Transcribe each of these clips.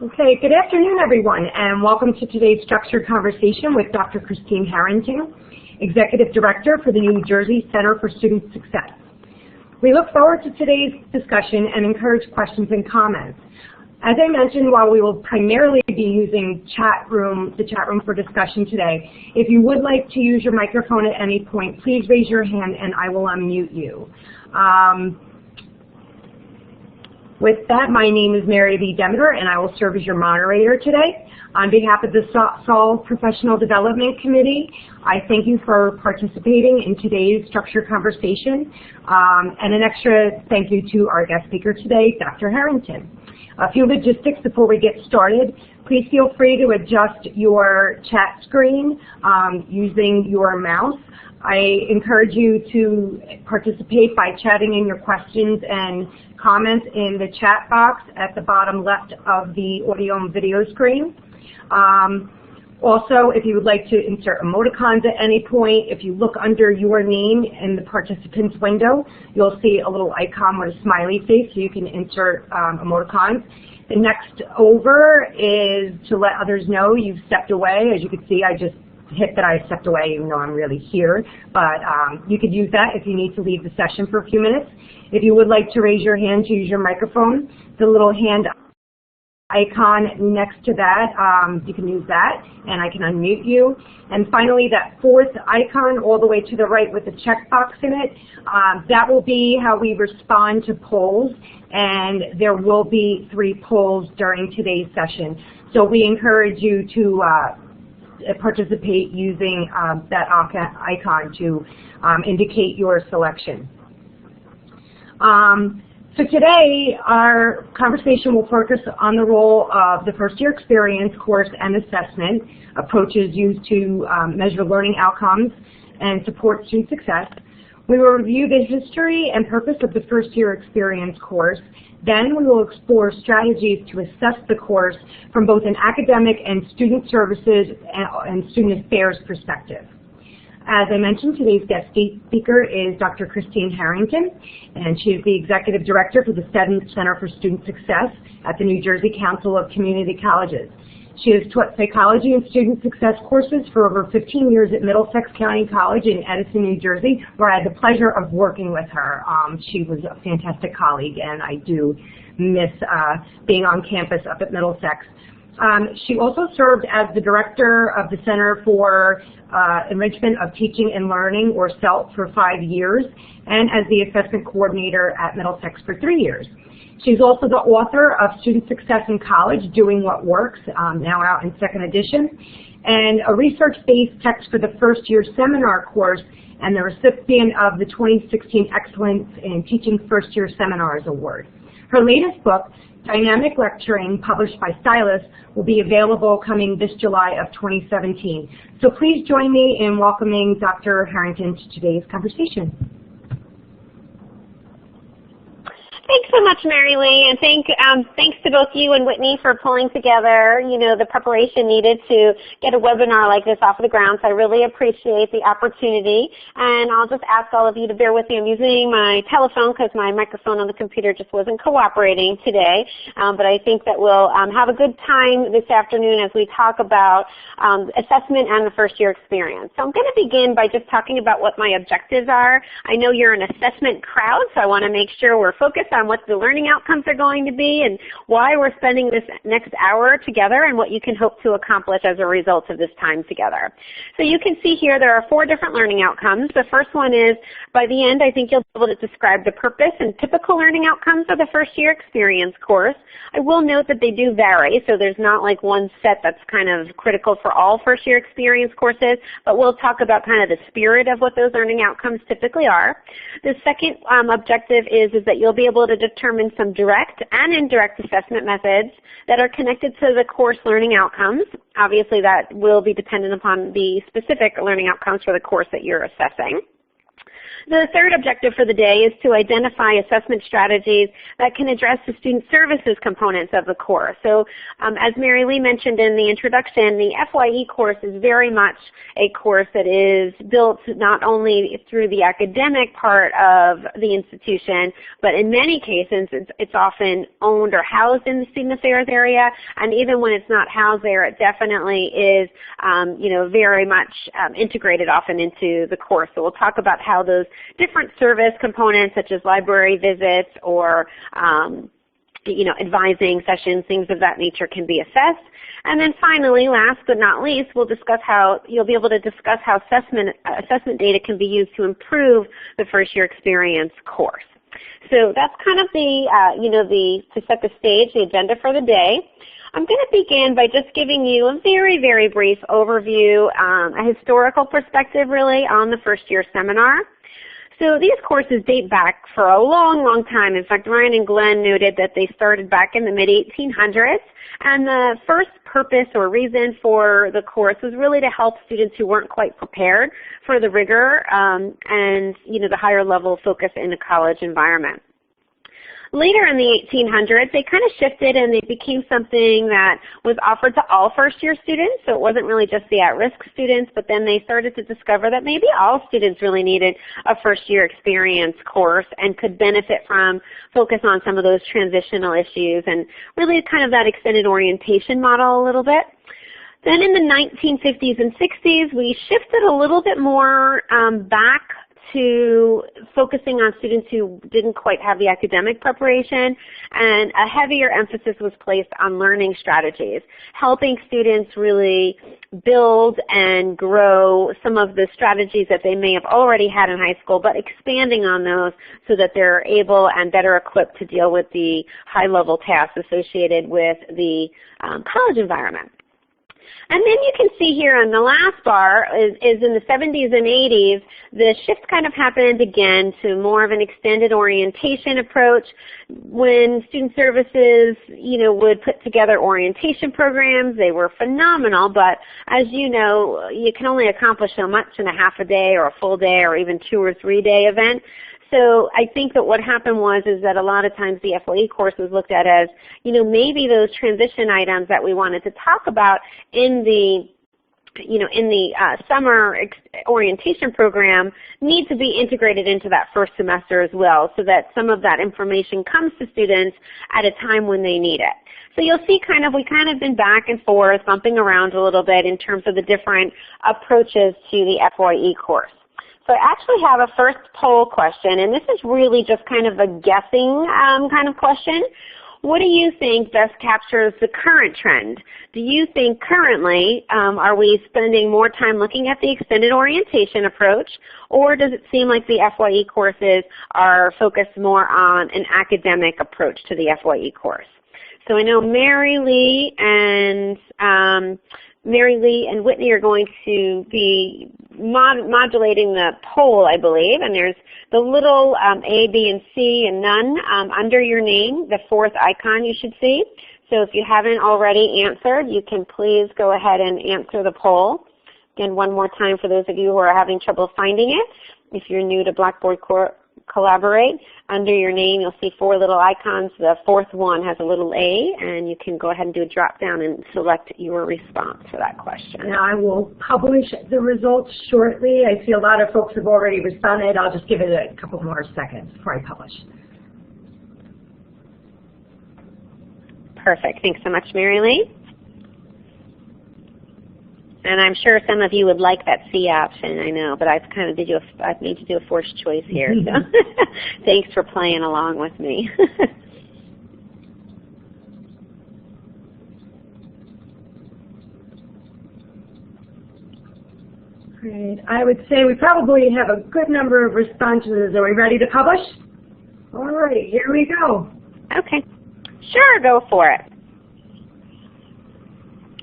Okay, good afternoon everyone, and welcome to today's structured conversation with Dr. Christine Harrington, Executive Director for the New Jersey Center for Student Success. We look forward to today's discussion and encourage questions and comments. As I mentioned, while we will primarily be using the chat room for discussion today, if you would like to use your microphone at any point, please raise your hand and I will unmute you. With that, my name is Mary Lee Demeter, and I will serve as your moderator today. On behalf of the SOL Professional Development Committee, I thank you for participating in today's structured conversation, and an extra thank you to our guest speaker today, Dr. Harrington. A few logistics before we get started. Please feel free to adjust your chat screen using your mouse. I encourage you to participate by chatting in your questions and comments in the chat box at the bottom left of the audio and video screen. Also, if you would like to insert emoticons at any point, if you look under your name in the participants window, you'll see a little icon with a smiley face so you can insert emoticons. The next over is to let others know you've stepped away. As you can see, I just hit that I stepped away even though I'm really here, but you could use that if you need to leave the session for a few minutes. If you would like to raise your hand to use your microphone, the little hand icon next to that, you can use that and I can unmute you. And finally, that fourth icon all the way to the right with the checkbox in it, that will be how we respond to polls, and there will be 3 polls during today's session. So we encourage you to participate using that icon to indicate your selection. So today our conversation will focus on the role of the first year experience course and assessment approaches used to measure learning outcomes and support student success. We will review the history and purpose of the first year experience course. Then we will explore strategies to assess the course from both an academic and student services and student affairs perspective. As I mentioned, today's guest speaker is Dr. Christine Harrington, and she is the Executive Director for the Center for Student Success at the New Jersey Council of Community Colleges. She has taught psychology and student success courses for over 15 years at Middlesex County College in Edison, New Jersey, where I had the pleasure of working with her. She was a fantastic colleague, and I do miss being on campus up at Middlesex. She also served as the director of the Center for Enrichment of Teaching and Learning, or CELT, for 5 years, and as the assessment coordinator at Middlesex for 3 years. She's also the author of Student Success in College, Doing What Works, now out in 2nd edition, and a research-based text for the first year seminar course, and the recipient of the 2016 Excellence in Teaching First Year Seminars Award. Her latest book, Dynamic Lecturing, published by Stylus, will be available coming this July of 2017. So please join me in welcoming Dr. Harrington to today's conversation. Thanks so much, Mary Lee, and thanks to both you and Whitney for pulling together, the preparation needed to get a webinar like this off of the ground. So I really appreciate the opportunity, and I'll just ask all of you to bear with me. I'm using my telephone because my microphone on the computer just wasn't cooperating today, but I think that we'll have a good time this afternoon as we talk about assessment and the first year experience. So I'm going to begin by just talking about what my objectives are. I know you're an assessment crowd, so I want to make sure we're focused on what the learning outcomes are going to be and why we're spending this next hour together and what you can hope to accomplish as a result of this time together. So you can see here there are 4 different learning outcomes. The first one is, by the end, I think you'll be able to describe the purpose and typical learning outcomes of the first year experience course. I will note that they do vary, so there's not like one set that's kind of critical for all first year experience courses, but we'll talk about kind of the spirit of what those learning outcomes typically are. The second objective is that you'll be able to determine some direct and indirect assessment methods that are connected to the course learning outcomes. Obviously, that will be dependent upon the specific learning outcomes for the course that you're assessing. The third objective for the day is to identify assessment strategies that can address the student services components of the course. So as Mary Lee mentioned in the introduction, the FYE course is very much a course that is built not only through the academic part of the institution, but in many cases it's often owned or housed in the student affairs area, and even when it's not housed there, it definitely is very much integrated often into the course. So we'll talk about how those different service components such as library visits or advising sessions, things of that nature can be assessed. And then finally, last but not least, you'll be able to discuss how assessment data can be used to improve the first year experience course. So that's kind of to set the stage, the agenda for the day. I'm going to begin by just giving you a very, very brief overview, a historical perspective really on the first year seminar. So these courses date back for a long, long time. In fact, Ryan and Glenn noted that they started back in the mid-1800s, and the first purpose or reason for the course was really to help students who weren't quite prepared for the rigor and the higher level focus in a college environment. Later in the 1800s, they kind of shifted and they became something that was offered to all first-year students. So it wasn't really just the at-risk students, but then they started to discover that maybe all students really needed a first-year experience course and could benefit from focus on some of those transitional issues and really kind of that extended orientation model a little bit. Then in the 1950s and 60s, we shifted a little bit more back to focusing on students who didn't quite have the academic preparation, and a heavier emphasis was placed on learning strategies, helping students really build and grow some of the strategies that they may have already had in high school, but expanding on those so that they're able and better equipped to deal with the high-level tasks associated with the college environment. And then you can see here on the last bar is in the 70s and 80s, the shift kind of happened again to more of an extended orientation approach when student services, would put together orientation programs. They were phenomenal, but as you know, you can only accomplish so much in a half a day or a full day or even 2 or 3 day event. So I think that what happened is that a lot of times the FYE course was looked at as, maybe those transition items that we wanted to talk about in the summer orientation program need to be integrated into that first semester as well, so that some of that information comes to students at a time when they need it. So you'll see we kind of been back and forth, bumping around a little bit in terms of the different approaches to the FYE course. So I actually have a first poll question, and this is really just kind of a guessing kind of question. What do you think best captures the current trend? Do you think currently are we spending more time looking at the extended orientation approach, or does it seem like the FYE courses are focused more on an academic approach to the FYE course? So I know Mary Lee and Whitney are going to be modulating the poll, I believe, and there's the little A, B, and C and none under your name, the fourth icon you should see. So if you haven't already answered, you can please go ahead and answer the poll. Again, one more time for those of you who are having trouble finding it. If you're new to Blackboard Collaborate, under your name you'll see 4 little icons. The fourth one has a little A, and you can go ahead and do a drop down and select your response for that question. And I will publish the results shortly. I see a lot of folks have already responded. I'll just give it a couple more seconds before I publish. Perfect. Thanks so much, Mary Lee. And I'm sure some of you would like that C option, I know, but I've made you do a forced choice here. So thanks for playing along with me. Great. I would say we probably have a good number of responses. Are we ready to publish? All right, here we go. Okay. Sure, go for it.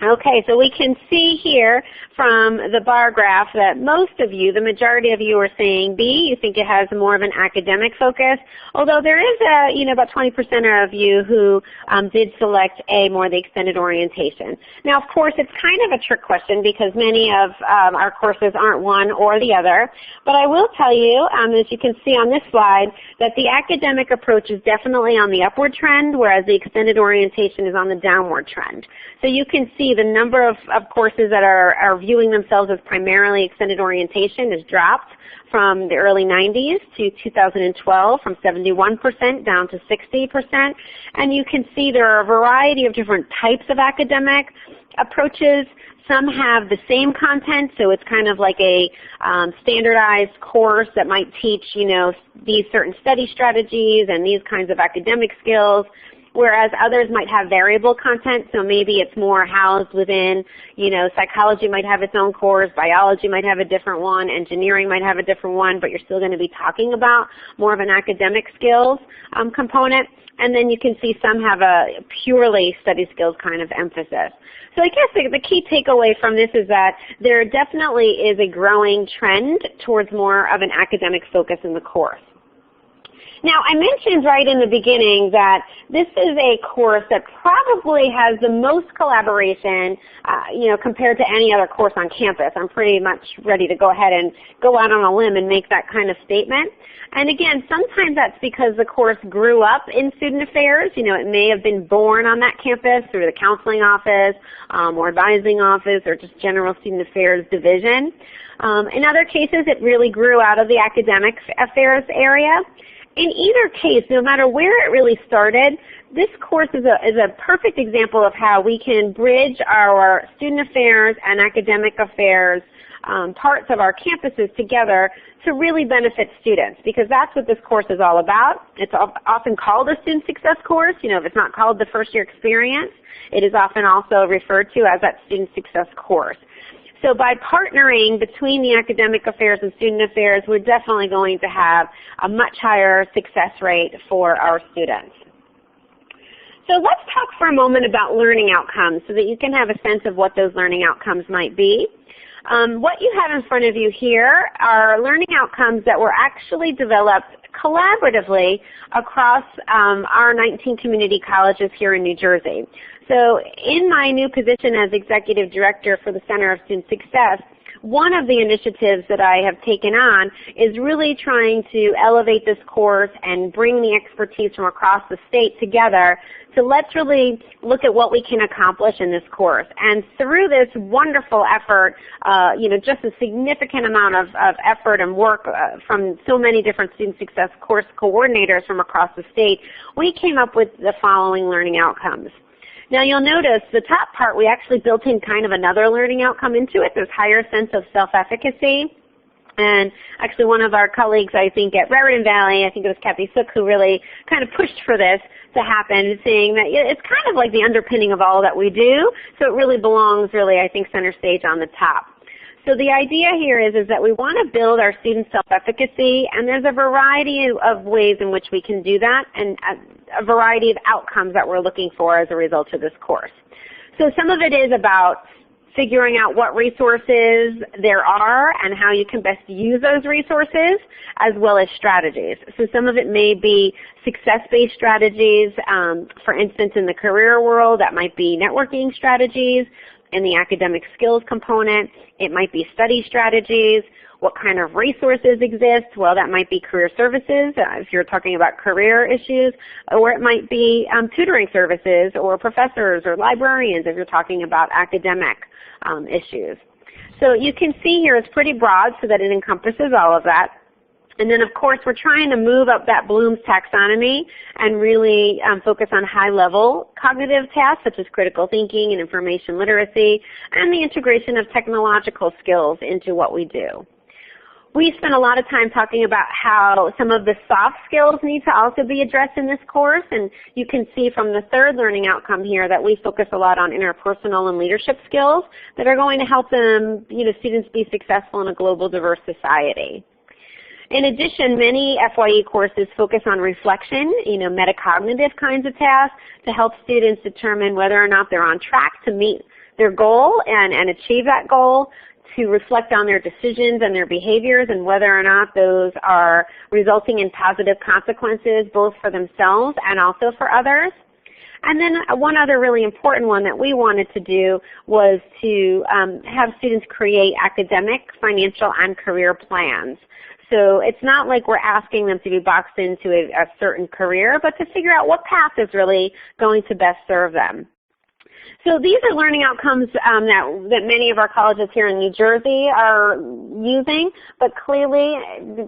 Okay, so we can see here from the bar graph that most of you, the majority of you, are saying B. You think it has more of an academic focus, although there is about 20% of you who did select A, more the extended orientation. Now, of course, it's kind of a trick question because many of our courses aren't one or the other, but I will tell you, as you can see on this slide, that the academic approach is definitely on the upward trend, whereas the extended orientation is on the downward trend. So you can see the number of courses that are viewing themselves as primarily extended orientation has dropped from the early 90s to 2012, from 71% down to 60%. And you can see there are a variety of different types of academic approaches. Some have the same content, so it's kind of like a standardized course that might teach, these certain study strategies and these kinds of academic skills, whereas others might have variable content, so maybe it's more housed within, psychology might have its own course, biology might have a different one, engineering might have a different one, but you're still going to be talking about more of an academic skills component. And then you can see some have a purely study skills kind of emphasis. So I guess the key takeaway from this is that there definitely is a growing trend towards more of an academic focus in the course. Now, I mentioned right in the beginning that this is a course that probably has the most collaboration, compared to any other course on campus. I'm pretty much ready to go ahead and go out on a limb and make that kind of statement. And again, sometimes that's because the course grew up in student affairs. It may have been born on that campus through the counseling office or advising office or just general student affairs division. In other cases, it really grew out of the academic affairs area. In either case, no matter where it really started, this course is a perfect example of how we can bridge our student affairs and academic affairs parts of our campuses together to really benefit students, because that's what this course is all about. It's often called a student success course. If it's not called the first year experience, it is often also referred to as that student success course. So by partnering between the academic affairs and student affairs, we're definitely going to have a much higher success rate for our students. So let's talk for a moment about learning outcomes so that you can have a sense of what those learning outcomes might be. What you have in front of you here are learning outcomes that were actually developed collaboratively across our 19 community colleges here in New Jersey. So in my new position as Executive Director for the Center of Student Success, one of the initiatives that I have taken on is really trying to elevate this course and bring the expertise from across the state together. So let's really look at what we can accomplish in this course. And through this wonderful effort, just a significant amount of effort and work from so many different student success course coordinators from across the state, we came up with the following learning outcomes. Now you'll notice the top part, we actually built in kind of another learning outcome into it, this higher sense of self-efficacy. And actually one of our colleagues, I think at Raritan Valley, I think it was Kathy Sook, who really kind of pushed for this to happen, saying that it's kind of like the underpinning of all that we do, so it really belongs I think, center stage on the top. So the idea here is that we want to build our student self-efficacy, and there's a variety of ways in which we can do that, and a variety of outcomes that we're looking for as a result of this course. So some of it is about figuring out what resources there are and how you can best use those resources, as well as strategies. So some of it may be success-based strategies. For instance, in the career world, that might be networking strategies. In the academic skills component, it might be study strategies. What kind of resources exist? Well, that might be career services if you're talking about career issues, or it might be tutoring services or professors or librarians if you're talking about academic issues. So you can see here it's pretty broad so that it encompasses all of that. And then, of course, we're trying to move up that Bloom's taxonomy and really focus on high-level cognitive tasks such as critical thinking and information literacy and the integration of technological skills into what we do. We spent a lot of time talking about how some of the soft skills need to also be addressed in this course, and you can see from the third learning outcome here that we focus a lot on interpersonal and leadership skills that are going to help them, students be successful in a global diverse society. In addition, many FYE courses focus on reflection, metacognitive kinds of tasks to help students determine whether or not they're on track to meet their goal and achieve that goal, to reflect on their decisions and their behaviors and whether or not those are resulting in positive consequences both for themselves and also for others. And then one other really important one that we wanted to do was to have students create academic, financial, and career plans. So it's not like we're asking them to be boxed into a certain career, but to figure out what path is really going to best serve them. So these are learning outcomes that many of our colleges here in New Jersey are using, but clearly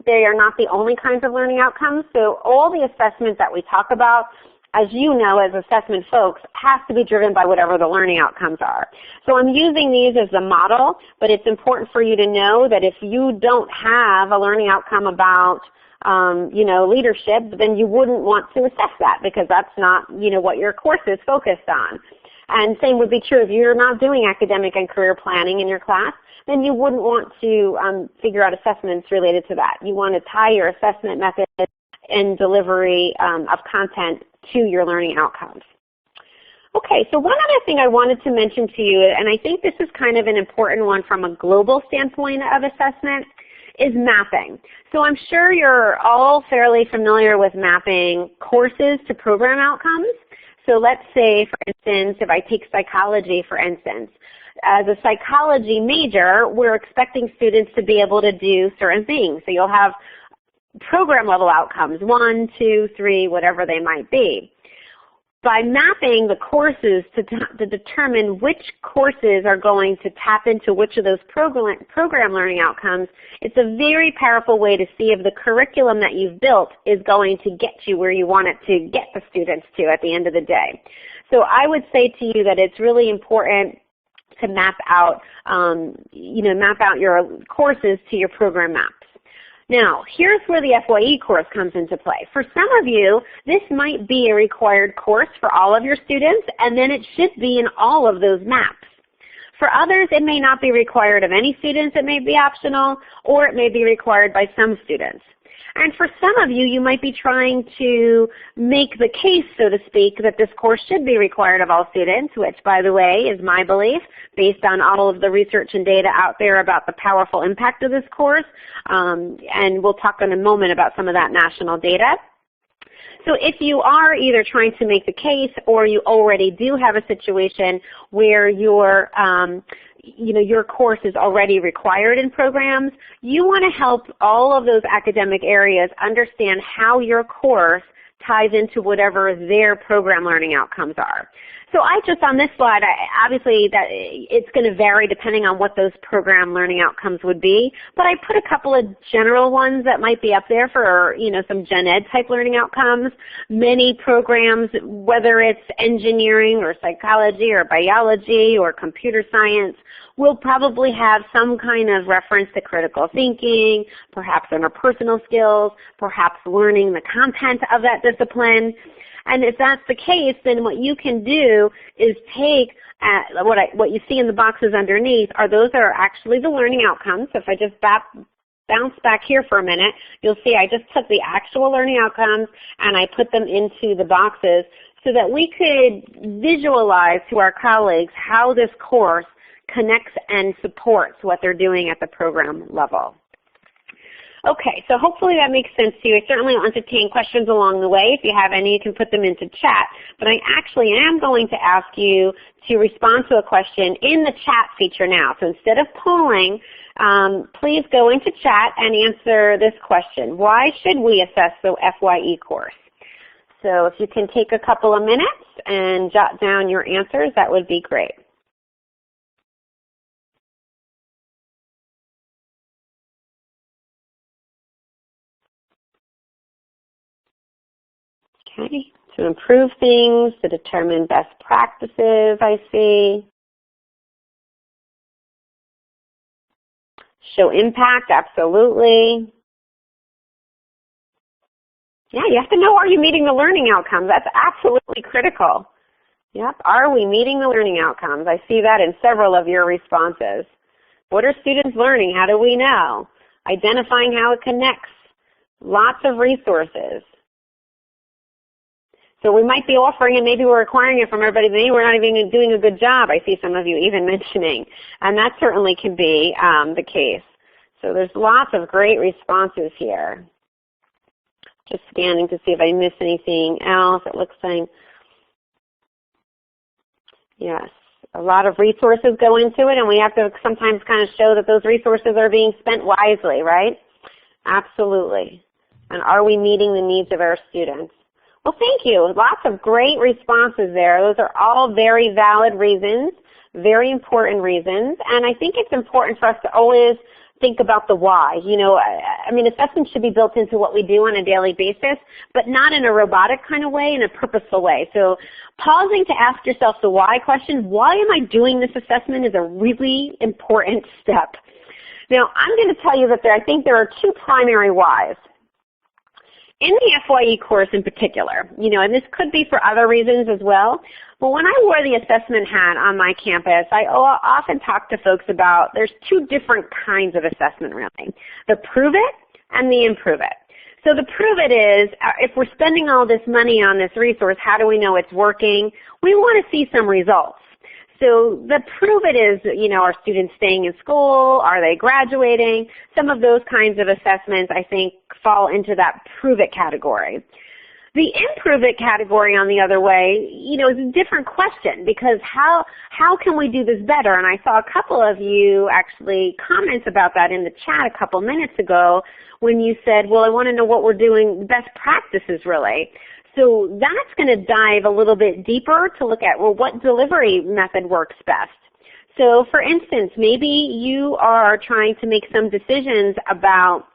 they are not the only kinds of learning outcomes. So all the assessments that we talk about, as you know, as assessment folks, has to be driven by whatever the learning outcomes are. So I'm using these as a model, but it's important for you to know that if you don't have a learning outcome about leadership, then you wouldn't want to assess that because that's not, what your course is focused on. And same would be true if you're not doing academic and career planning in your class, then you wouldn't want to figure out assessments related to that. You want to tie your assessment method and delivery of content to your learning outcomes. Okay, so one other thing I wanted to mention to you, and I think this is kind of an important one from a global standpoint of assessment, is mapping. So I'm sure you're all fairly familiar with mapping courses to program outcomes. So let's say, for instance, if I take psychology, for instance, as a psychology major, we're expecting students to be able to do certain things. So you'll have program level outcomes, 1, 2, 3, whatever they might be. By mapping the courses to determine which courses are going to tap into which of those program learning outcomes, it's a very powerful way to see if the curriculum that you've built is going to get you where you want it to get the students to at the end of the day. So I would say to you that it's really important to map out, map out your courses to your program maps. Now, here's where the FYE course comes into play. For some of you, this might be a required course for all of your students, and then it should be in all of those maps. For others, it may not be required of any students. It may be optional, or it may be required by some students. And for some of you, you might be trying to make the case, so to speak, that this course should be required of all students, which, by the way, is my belief based on all of the research and data out there about the powerful impact of this course. And we'll talk in a moment about some of that national data. So if you are either trying to make the case or you already do have a situation where your course is already required in programs, you want to help all of those academic areas understand how your course ties into whatever their program learning outcomes are. So on this slide, obviously that it's going to vary depending on what those program learning outcomes would be, but I put a couple of general ones that might be up there for, some gen ed type learning outcomes. Many programs, whether it's engineering or psychology or biology or computer science, will probably have some kind of reference to critical thinking, perhaps interpersonal skills, perhaps learning the content of that discipline. And if that's the case, then what you can do is take what you see in the boxes underneath those are actually the learning outcomes. So if I just bounce back here for a minute, you'll see I just took the actual learning outcomes and I put them into the boxes so that we could visualize to our colleagues how this course connects and supports what they're doing at the program level. Okay, so hopefully that makes sense to you. I certainly will entertain questions along the way. If you have any, you can put them into chat. But I actually am going to ask you to respond to a question in the chat feature now. So instead of polling, please go into chat and answer this question. Why should we assess the FYE course? So if you can take a couple of minutes and jot down your answers, that would be great. Okay, to improve things, to determine best practices, I see. Show impact, absolutely. Yeah, you have to know, are you meeting the learning outcomes? That's absolutely critical. Yep, are we meeting the learning outcomes? I see that in several of your responses. What are students learning? How do we know? Identifying how it connects. Lots of resources. So we might be offering it, maybe we're requiring it from everybody, maybe we're not even doing a good job, I see some of you even mentioning. And that certainly can be the case. So there's lots of great responses here. Just scanning to see if I missed anything else. It looks like, yes, a lot of resources go into it, and we have to sometimes kind of show that those resources are being spent wisely, right? Absolutely. And are we meeting the needs of our students? Well, thank you. Lots of great responses there. Those are all very valid reasons, very important reasons, and I think it's important for us to always think about the why. You know, I mean, assessment should be built into what we do on a daily basis, but not in a robotic kind of way, in a purposeful way. So pausing to ask yourself the why question, why am I doing this assessment, is a really important step. Now, I'm going to tell you that I think there are two primary whys. In the FYE course in particular, you know, and this could be for other reasons as well, but when I wore the assessment hat on my campus, I often talk to folks about there's two different kinds of assessment really, the prove it and the improve it. So the prove it is, if we're spending all this money on this resource, how do we know it's working? We want to see some results. So the prove it is, you know, are students staying in school? Are they graduating? Some of those kinds of assessments, I think, fall into that prove it category. The improve it category, on the other way, you know, is a different question, because how can we do this better? And I saw a couple of you actually comments about that in the chat a couple minutes ago when you said, well, I want to know what we're doing, best practices really. So that's going to dive a little bit deeper to look at, well, what delivery method works best. So for instance, maybe you are trying to make some decisions about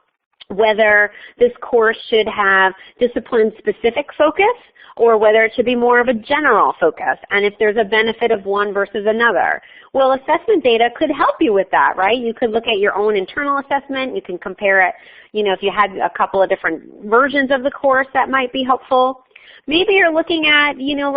whether this course should have discipline-specific focus or whether it should be more of a general focus, and if there's a benefit of one versus another. Well, assessment data could help you with that, right? You could look at your own internal assessment. You can compare it, you know, if you had a couple of different versions of the course, that might be helpful. Maybe you're looking at, you know,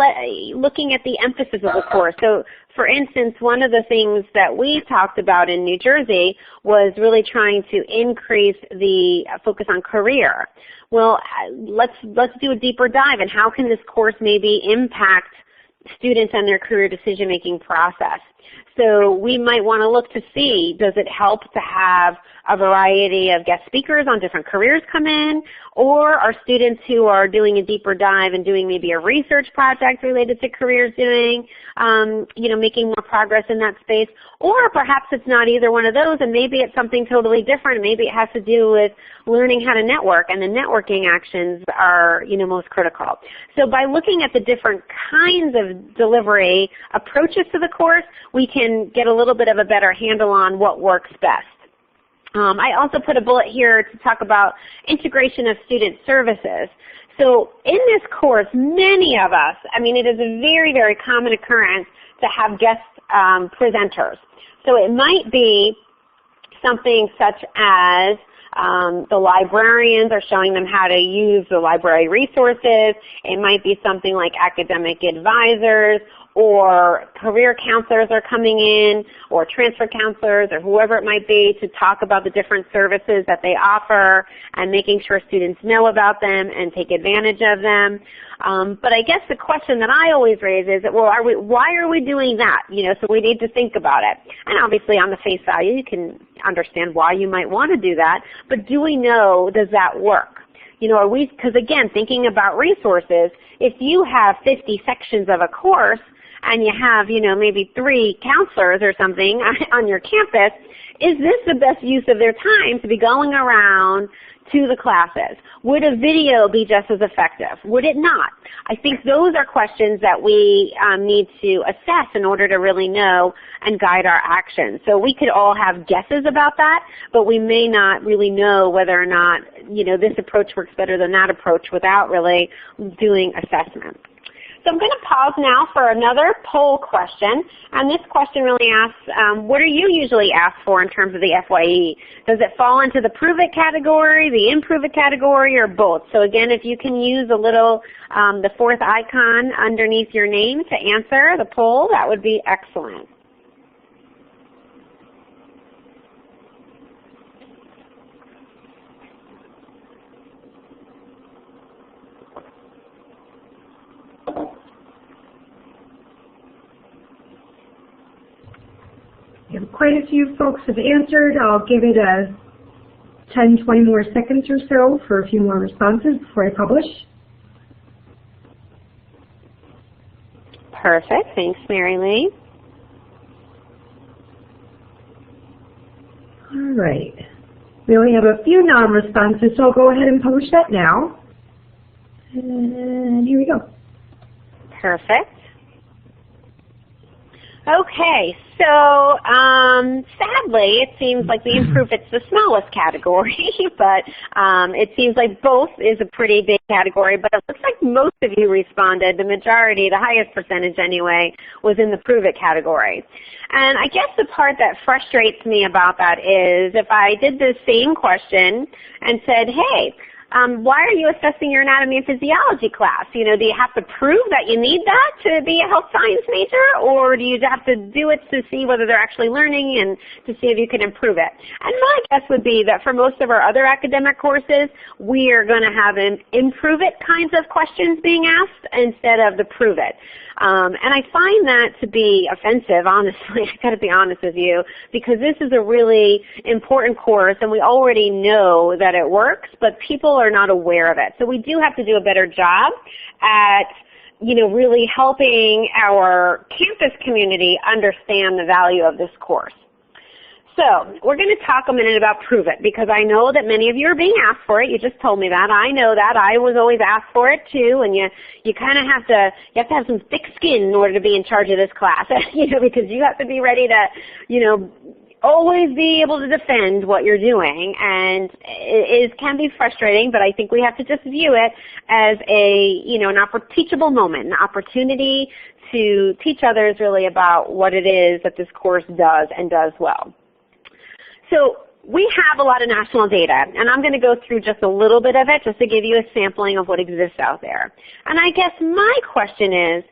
looking at the emphasis of the course. So, for instance, one of the things that we talked about in New Jersey was really trying to increase the focus on career. Well, let's do a deeper dive, and how can this course maybe impact students and their career decision-making process? So we might want to look to see, does it help to have a variety of guest speakers on different careers come in, or are students who are doing a deeper dive and doing maybe a research project related to careers doing, you know, making more progress in that space, or perhaps it's not either one of those and maybe it's something totally different. Maybe it has to do with learning how to network, and the networking actions are, you know, most critical. So by looking at the different kinds of delivery approaches to the course, we can get a little bit of a better handle on what works best. I also put a bullet here to talk about integration of student services. So in this course, many of us, I mean, it is a very, very common occurrence to have guest presenters. So it might be something such as the librarians are showing them how to use the library resources. It might be something like academic advisors, or career counselors are coming in, or transfer counselors, or whoever it might be, to talk about the different services that they offer and making sure students know about them and take advantage of them. But I guess the question that I always raise is, well, why are we doing that? You know, so we need to think about it. And obviously on the face value, you can understand why you might want to do that, but do we know, does that work? You know, because again, thinking about resources, if you have 50 sections of a course, and you have, you know, maybe 3 counselors or something on your campus, is this the best use of their time to be going around to the classes? Would a video be just as effective? Would it not? I think those are questions that we need to assess in order to really know and guide our actions. So we could all have guesses about that, but we may not really know whether or not, you know, this approach works better than that approach without really doing assessment. So I'm going to pause now for another poll question, and this question really asks, what are you usually asked for in terms of the FYE? Does it fall into the prove it category, the improve it category, or both? So again, if you can use a little, the 4th icon underneath your name to answer the poll, that would be excellent. Quite a few folks have answered. I'll give it a 10, 20 more seconds or so for a few more responses before I publish. Perfect. Thanks, Mary Lee. All right. We only have a few non-responses, so I'll go ahead and publish that now. And here we go. Perfect. Okay, so sadly, it seems like the improve it's the smallest category, but it seems like both is a pretty big category, but it looks like most of you responded, the majority, the highest percentage anyway, was in the prove it category. And I guess the part that frustrates me about that is if I did the same question and said, hey, why are you assessing your anatomy and physiology class? You know, do you have to prove that you need that to be a health science major, or do you have to do it to see whether they're actually learning and to see if you can improve it? And my guess would be that for most of our other academic courses, we are going to have improve it kinds of questions being asked instead of the prove it. And I find that to be offensive, honestly. I've got to be honest with you, because this is a really important course, and we already know that it works, but people are not aware of it. So we do have to do a better job at, you know, really helping our campus community understand the value of this course. So we're going to talk a minute about Prove It, because I know that many of you are being asked for it. You just told me that. I know that. I was always asked for it too, and you kind of have to have some thick skin in order to be in charge of this class, you know, because you have to be ready to, you know, always be able to defend what you're doing, and it can be frustrating, but I think we have to just view it as a, you know, teachable moment, an opportunity to teach others really about what it is that this course does and does well. So we have a lot of national data, and I'm going to go through just a little bit of it just to give you a sampling of what exists out there. And I guess my question is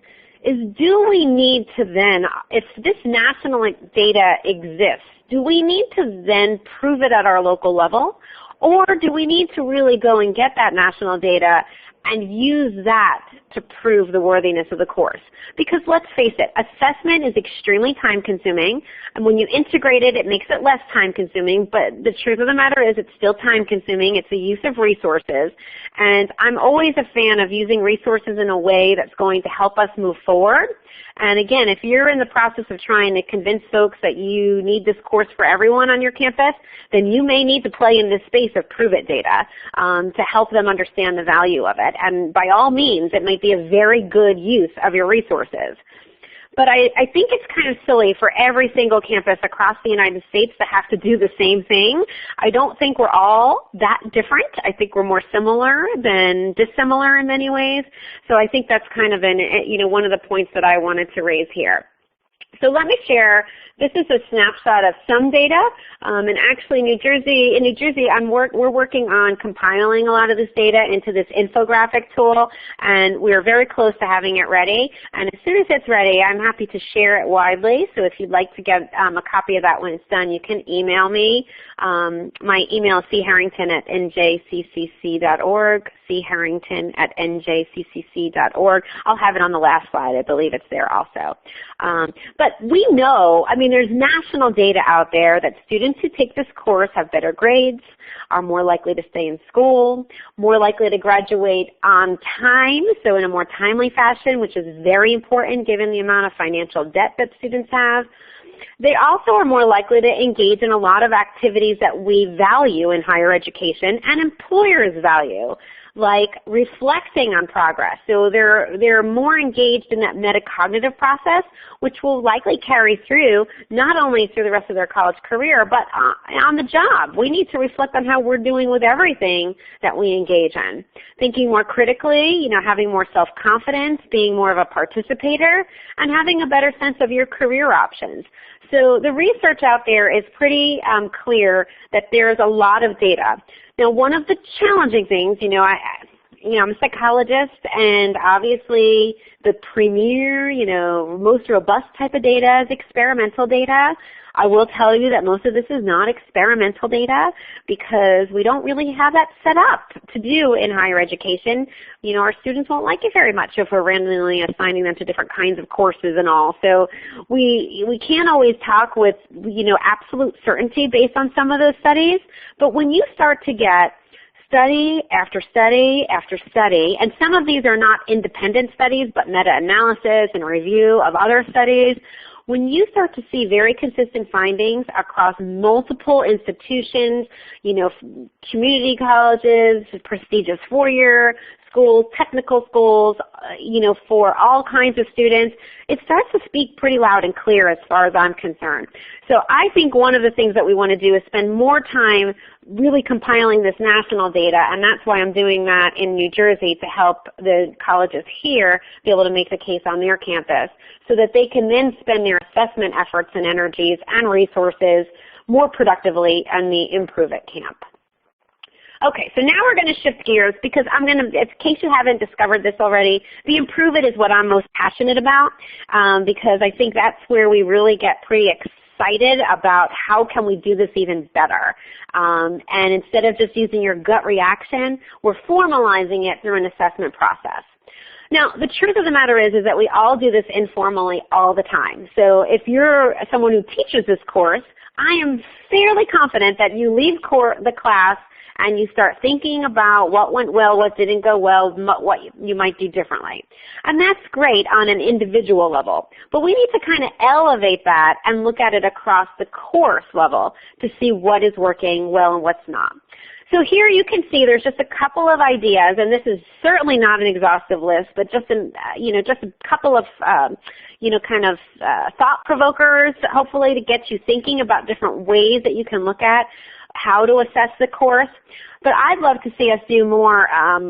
do we need to then, if this national data exists, do we need to then prove it at our local level? Or do we need to really go and get that national data and use that to prove the worthiness of the course? Because let's face it, assessment is extremely time consuming, and when you integrate it, it makes it less time consuming, but the truth of the matter is it's still time consuming. It's a use of resources, and I'm always a fan of using resources in a way that's going to help us move forward. And again, if you're in the process of trying to convince folks that you need this course for everyone on your campus, then you may need to play in this space of Prove It data to help them understand the value of it. And by all means, it might be a very good use of your resources. But I think it's kind of silly for every single campus across the United States to have to do the same thing. I don't think we're all that different. I think we're more similar than dissimilar in many ways. So I think that's kind of one of the points that I wanted to raise here. So let me share, this is a snapshot of some data, and actually in New Jersey we're working on compiling a lot of this data into this infographic tool, and we're very close to having it ready. And as soon as it's ready, I'm happy to share it widely. So if you'd like to get a copy of that when it's done, you can email me. My email is charrington@njccc.org, charrington@njccc.org. I'll have it on the last slide. I believe it's there also. But we know, I mean, there's national data out there that students who take this course have better grades, are more likely to stay in school, more likely to graduate on time, so in a more timely fashion, which is very important given the amount of financial debt that students have. They also are more likely to engage in a lot of activities that we value in higher education and employers value, like reflecting on progress. So they're more engaged in that metacognitive process, which will likely carry through not only through the rest of their college career, but on the job. We need to reflect on how we're doing with everything that we engage in. Thinking more critically, having more self-confidence, being more of a participator, and having a better sense of your career options. So the research out there is pretty clear that there is a lot of data. Now, one of the challenging things, I'm a psychologist, and obviously the premier, most robust type of data is experimental data. I will tell you that most of this is not experimental data because we don't really have that set up to do in higher education. Our students won't like it very much if we're randomly assigning them to different kinds of courses and all. So we can't always talk with, absolute certainty based on some of those studies. But when you start to get study after study after study, and some of these are not independent studies but meta-analysis and review of other studies, when you start to see very consistent findings across multiple institutions, community colleges, prestigious four-year schools, technical schools, for all kinds of students, it starts to speak pretty loud and clear as far as I'm concerned. So I think one of the things that we want to do is spend more time really compiling this national data, and that's why I'm doing that in New Jersey to help the colleges here be able to make the case on their campus so that they can then spend their assessment efforts and energies and resources more productively on the Improve It camp. Okay, so now we're going to shift gears because in case you haven't discovered this already, the Improve It is what I'm most passionate about because I think that's where we really get pretty excited about how can we do this even better. And instead of just using your gut reaction, we're formalizing it through an assessment process. Now, the truth of the matter is that we all do this informally all the time. So if you're someone who teaches this course, I am fairly confident that you leave the class and you start thinking about what went well, what didn't go well, what you might do differently. And that's great on an individual level. But we need to kind of elevate that and look at it across the course level to see what is working well and what's not. So here you can see there's just a couple of ideas, and this is certainly not an exhaustive list, but just a couple of thought provokers, hopefully to get you thinking about different ways that you can look at how to assess the course. But I'd love to see us do more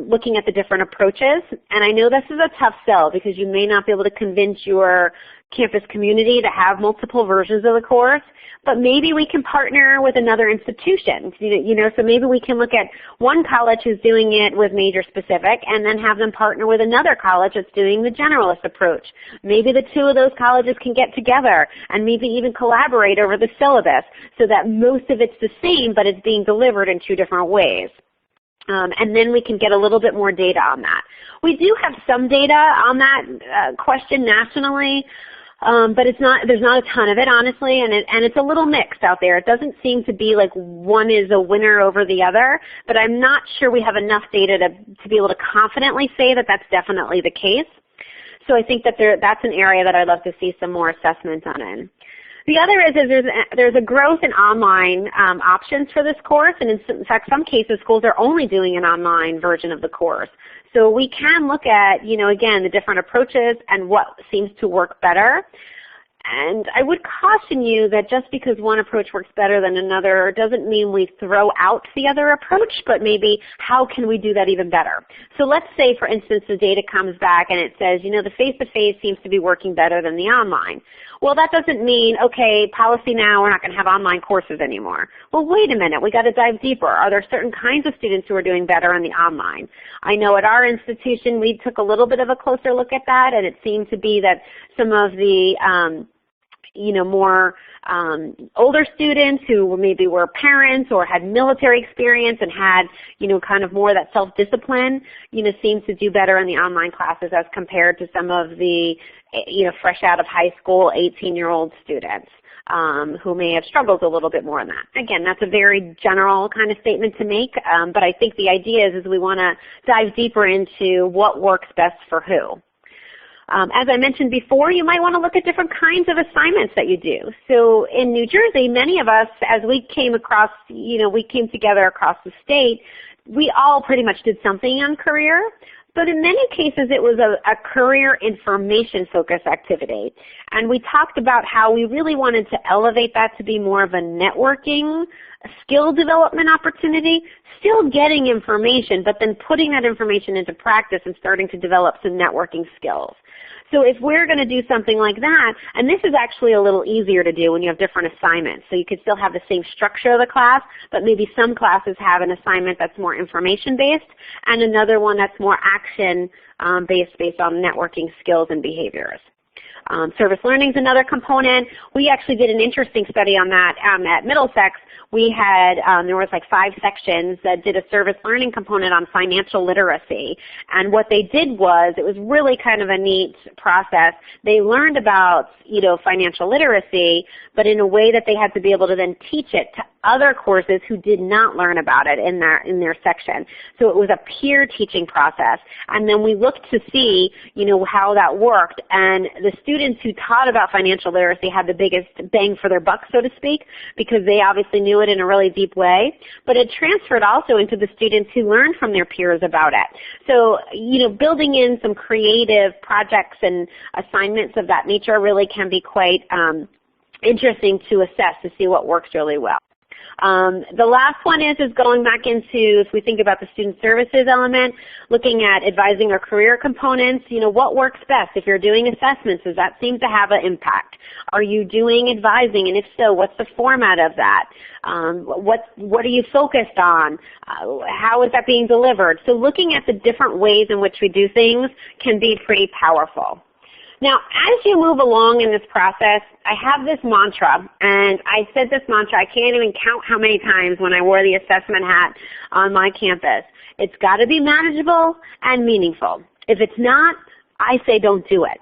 looking at the different approaches. And I know this is a tough sell because you may not be able to convince your campus community to have multiple versions of the course, but maybe we can partner with another institution. So maybe we can look at one college who's doing it with major specific and then have them partner with another college that's doing the generalist approach. Maybe the two of those colleges can get together and maybe even collaborate over the syllabus so that most of it's the same but it's being delivered in two different ways. And then we can get a little bit more data on that. We do have some data on that question nationally. But there's not a ton of it, honestly, and it's a little mixed out there. It doesn't seem to be like one is a winner over the other, but I'm not sure we have enough data to be able to confidently say that that's definitely the case. So I think that that's an area that I'd love to see some more assessment on it. The other is there's a growth in online options for this course, and in fact, some cases schools are only doing an online version of the course. So we can look at, again, the different approaches and what seems to work better. And I would caution you that just because one approach works better than another doesn't mean we throw out the other approach, but maybe how can we do that even better? So let's say, for instance, the data comes back and it says, the face-to-face seems to be working better than the online. Well, that doesn't mean, okay, policy now, we're not going to have online courses anymore. Well, wait a minute, we got to dive deeper. Are there certain kinds of students who are doing better on the online? I know at our institution we took a little bit of a closer look at that, and it seemed to be that some of the more older students who maybe were parents or had military experience and had, kind of more of that self-discipline, seems to do better in the online classes as compared to some of the, fresh out of high school 18-year-old students who may have struggled a little bit more in that. Again, that's a very general kind of statement to make, but I think the idea is we want to dive deeper into what works best for who. As I mentioned before, you might want to look at different kinds of assignments that you do. So in New Jersey, many of us, as we came across, we came together across the state, we all pretty much did something on career. But in many cases, it was a career information focused activity. And we talked about how we really wanted to elevate that to be more of a networking, skill development opportunity, still getting information, but then putting that information into practice and starting to develop some networking skills. So if we're going to do something like that, and this is actually a little easier to do when you have different assignments, so you could still have the same structure of the class, but maybe some classes have an assignment that's more information-based and another one that's more action-based based on networking skills and behaviors. Service learning is another component. We actually did an interesting study on that at Middlesex. We had, there was like 5 sections that did a service learning component on financial literacy. And what they did was, it was really kind of a neat process. They learned about, financial literacy, but in a way that they had to be able to then teach it to other courses who did not learn about it in their section. So it was a peer teaching process. And then we looked to see, how that worked. And the students who taught about financial literacy had the biggest bang for their buck, so to speak, because they obviously knew it in a really deep way. But it transferred also into the students who learned from their peers about it. So, building in some creative projects and assignments of that nature really can be quite interesting to assess to see what works really well. The last one is going back into, if we think about the student services element, looking at advising or career components, what works best? If you're doing assessments, does that seem to have an impact? Are you doing advising, and if so, what's the format of that? What are you focused on? How is that being delivered? So looking at the different ways in which we do things can be pretty powerful. Now, as you move along in this process, I have this mantra, and I said this mantra, I can't even count how many times when I wore the assessment hat on my campus. It's got to be manageable and meaningful. If it's not, I say don't do it.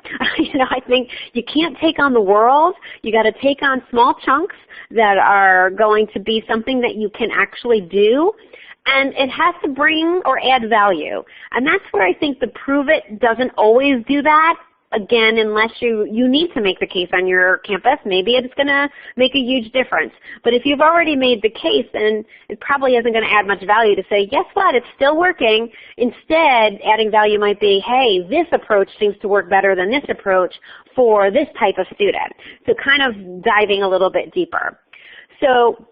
I think you can't take on the world. You got to take on small chunks that are going to be something that you can actually do. And it has to bring or add value. And that's where I think the prove it doesn't always do that. Again, unless you need to make the case on your campus, maybe it's going to make a huge difference. But if you've already made the case, then it probably isn't going to add much value to say, guess what, it's still working. Instead, adding value might be, hey, this approach seems to work better than this approach for this type of student. So kind of diving a little bit deeper. So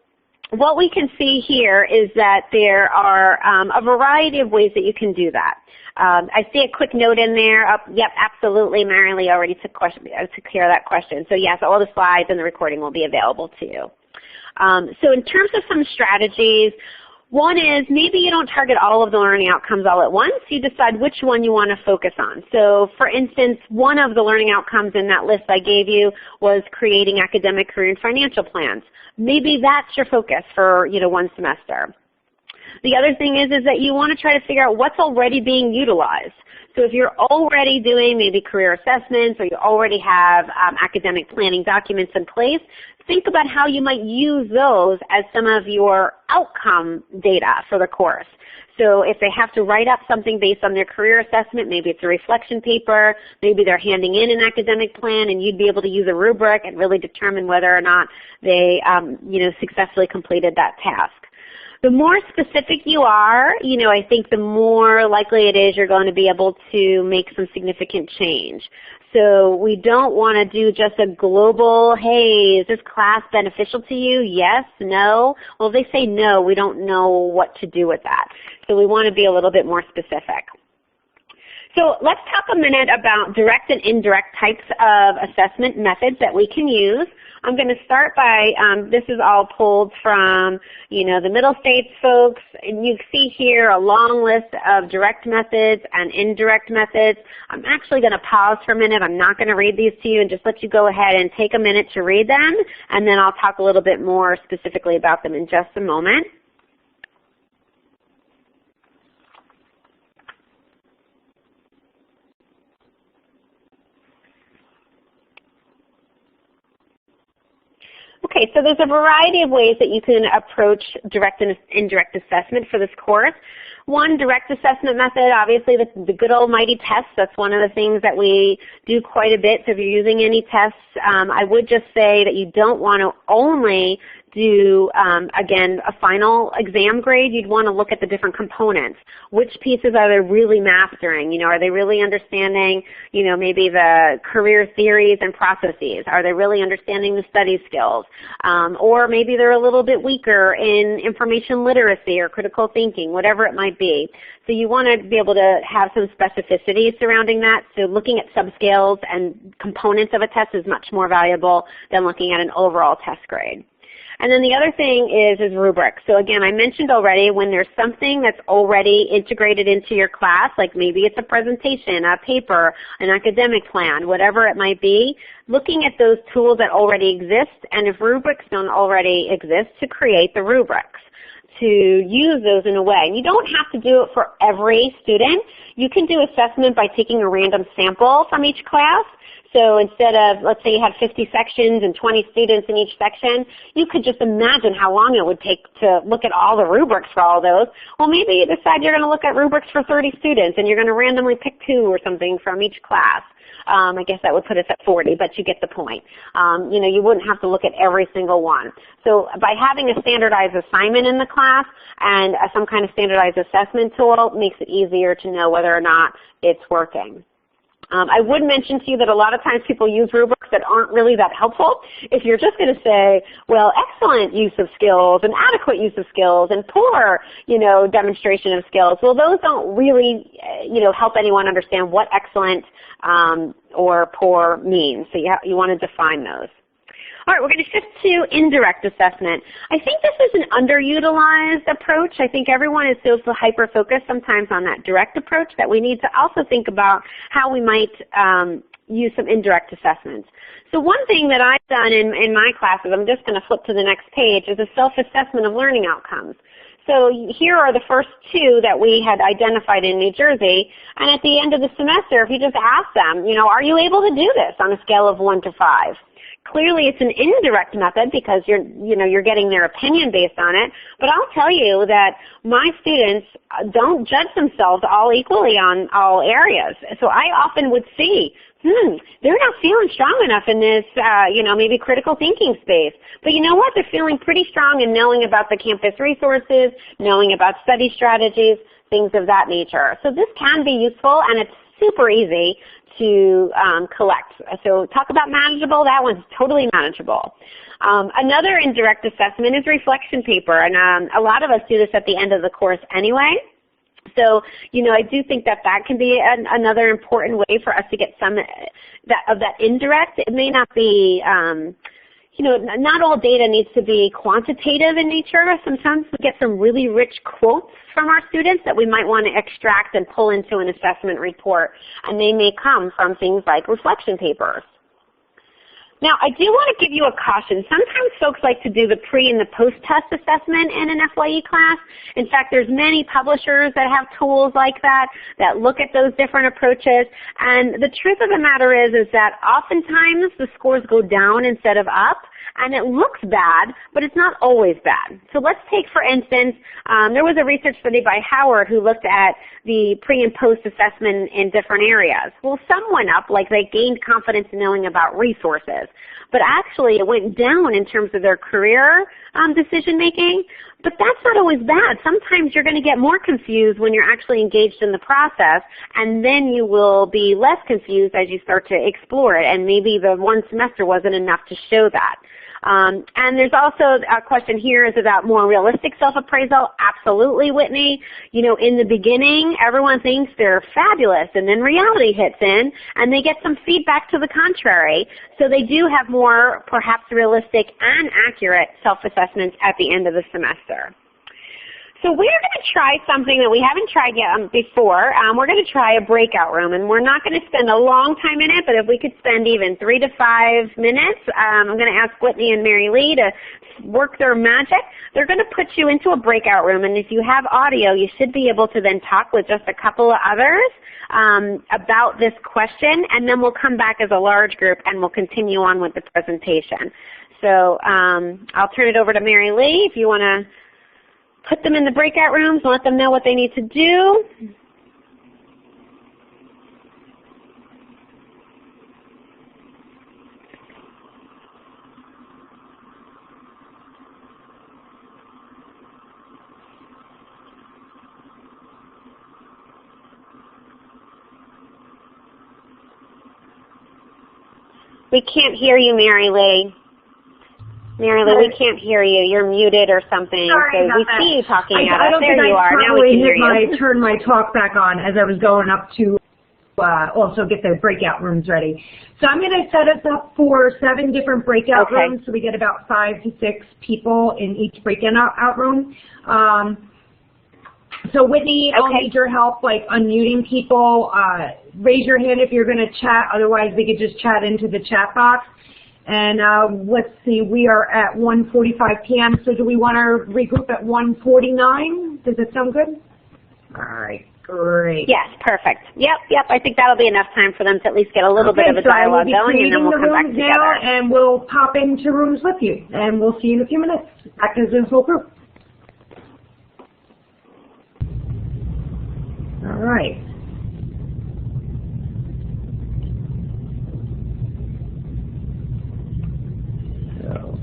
what we can see here is that there are a variety of ways that you can do that. I see a quick note in there. Yep, absolutely. Mary Lee already took care of that question. So yes, all the slides and the recording will be available to you. So in terms of some strategies, one is maybe you don't target all of the learning outcomes all at once. You decide which one you want to focus on. So for instance, one of the learning outcomes in that list I gave you was creating academic, career, and financial plans. Maybe that's your focus for one semester. The other thing is that you want to try to figure out what's already being utilized. So if you're already doing maybe career assessments or you already have academic planning documents in place, think about how you might use those as some of your outcome data for the course. So if they have to write up something based on their career assessment, maybe it's a reflection paper, maybe they're handing in an academic plan, and you'd be able to use a rubric and really determine whether or not they successfully completed that task. The more specific you are, I think the more likely it is you're going to be able to make some significant change. So we don't want to do just a global, hey, is this class beneficial to you? Yes, no. Well, if they say no, we don't know what to do with that. So we want to be a little bit more specific. So let's talk a minute about direct and indirect types of assessment methods that we can use. I'm going to start by, this is all pulled from, the Middle States folks, and you see here a long list of direct methods and indirect methods. I'm actually going to pause for a minute. I'm not going to read these to you and just let you go ahead and take a minute to read them, and then I'll talk a little bit more specifically about them in just a moment. Okay, so there's a variety of ways that you can approach direct and indirect assessment for this course. One, direct assessment method, obviously the good old mighty tests. That's one of the things that we do quite a bit. So if you're using any tests, I would just say that you don't want to only do, again, a final exam grade, you'd want to look at the different components. Which pieces are they really mastering? Are they really understanding, maybe the career theories and processes? Are they really understanding the study skills? Or maybe they're a little bit weaker in information literacy or critical thinking, whatever it might be. So you want to be able to have some specificity surrounding that. So looking at subscales and components of a test is much more valuable than looking at an overall test grade. And then the other thing is rubrics. So again, I mentioned already, when there's something that's already integrated into your class, like maybe it's a presentation, a paper, an academic plan, whatever it might be, looking at those tools that already exist, and if rubrics don't already exist, to create the rubrics, to use those in a way. And you don't have to do it for every student. You can do assessment by taking a random sample from each class. So instead of, let's say you had 50 sections and 20 students in each section, you could just imagine how long it would take to look at all the rubrics for all those. Well, maybe you decide you're going to look at rubrics for 30 students and you're going to randomly pick 2 or something from each class. I guess that would put us at 40, but you get the point. You wouldn't have to look at every single one. So by having a standardized assignment in the class and some kind of standardized assessment tool makes it easier to know whether or not it's working. I would mention to you that a lot of times people use rubrics that aren't really that helpful. If you're just going to say, well, excellent use of skills and adequate use of skills and poor, demonstration of skills, well, those don't really, help anyone understand what excellent or poor means. So you want to define those. All right, we're going to shift to indirect assessment. I think this is an underutilized approach. I think everyone is so hyper-focused sometimes on that direct approach that we need to also think about how we might use some indirect assessments. So one thing that I've done in my classes, I'm just going to flip to the next page, is a self-assessment of learning outcomes. So here are the first 2 that we had identified in New Jersey, and at the end of the semester, if you just ask them, are you able to do this on a scale of 1 to 5? Clearly, it's an indirect method because you're getting their opinion based on it. But I'll tell you that my students don't judge themselves all equally on all areas. So I often would see, they're not feeling strong enough in this, maybe critical thinking space. But you know what? They're feeling pretty strong in knowing about the campus resources, knowing about study strategies, things of that nature. So this can be useful, and it's super easy to collect. So talk about manageable, that one's totally manageable. Another indirect assessment is reflection paper, and a lot of us do this at the end of the course anyway. So, I do think that can be another important way for us to get some of that indirect. It may not be, not all data needs to be quantitative in nature. Sometimes we get some really rich quotes from our students that we might want to extract and pull into an assessment report, and they may come from things like reflection papers. Now, I do want to give you a caution. Sometimes folks like to do the pre and the post-test assessment in an FYE class. In fact, there's many publishers that have tools like that look at those different approaches. And the truth of the matter is that oftentimes the scores go down instead of up. And it looks bad, but it's not always bad. So let's take, for instance, there was a research study by Howard who looked at the pre and post assessment in different areas. Well, some went up, like they gained confidence in knowing about resources. But actually it went down in terms of their career decision making. But that's not always bad. Sometimes you're going to get more confused when you're actually engaged in the process, and then you will be less confused as you start to explore it, and maybe the one semester wasn't enough to show that. And there's also a question here is about more realistic self-appraisal. Absolutely, Whitney. In the beginning, everyone thinks they're fabulous, and then reality hits in, and they get some feedback to the contrary. So they do have more, perhaps realistic and accurate self-assessments at the end of the semester. So we're going to try something that we haven't tried yet before. We're going to try a breakout room, and we're not going to spend a long time in it, but if we could spend even 3 to 5 minutes, I'm going to ask Whitney and Mary Lee to work their magic. They're going to put you into a breakout room, and if you have audio, you should be able to then talk with just a couple of others about this question, and then we'll come back as a large group, and we'll continue on with the presentation. So I'll turn it over to Mary Lee if you want to put them in the breakout rooms and let them know what they need to do. We can't hear you, Mary Lee. Mary Lee, we can't hear you. You're muted or something. Sorry so about we that. see you talking at I us. don't There think you I are. Now we probably can hear you. turned my talk back on as I was going up to also get the breakout rooms ready. So I'm going to set us up for 7 different breakout rooms, so we get about 5 to 6 people in each breakout room. So Whitney, I'll need your help, like unmuting people. Raise your hand if you're going to chat. Otherwise, they could just chat into the chat box. And let's see, we are at 1:45 p.m. So do we want to regroup at 1:49? Does that sound good? All right, great. Yes, perfect. Yep. I think that'll be enough time for them to at least get a little bit of a dialogue going, and then we'll come back together. And we'll pop into rooms with you, and we'll see you in a few minutes. Back to the whole group. All right. So.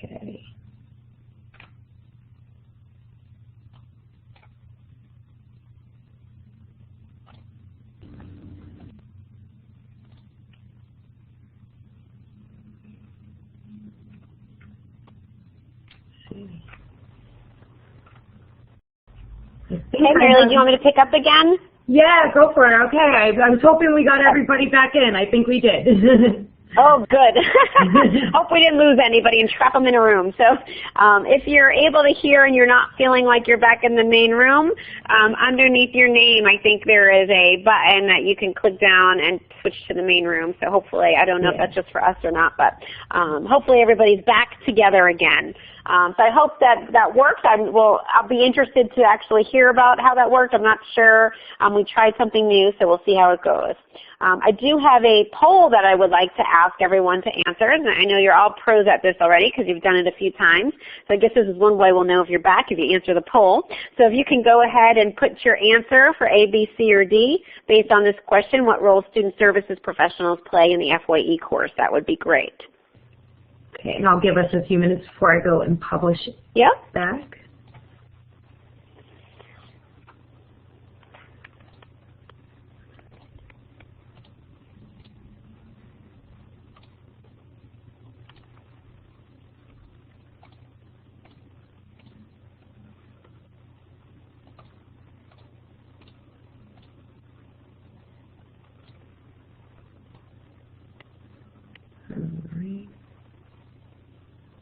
Okay. Okay, Mary, do you want me to pick up again? Yeah, go for it. Okay, I was hoping we got everybody back in. I think we did. Oh, good. Hope we didn't lose anybody and trap them in a room. So if you're able to hear and you're not feeling like you're back in the main room, underneath your name, I think there is a button that you can click down and switch to the main room. So hopefully, I don't know if that's just for us or not, but hopefully everybody's back together again. So I hope that works. I'll be interested to actually hear about how that worked. I'm not sure. We tried something new, so we'll see how it goes. I do have a poll that I would like to ask everyone to answer. And I know you're all pros at this already because you've done it a few times. So I guess this is one way we'll know if you're back if you answer the poll. So if you can go ahead and put your answer for A, B, C, or D based on this question, what role student services professionals play in the FYE course, that would be great. Okay, and I'll give us a few minutes before I go and publish back.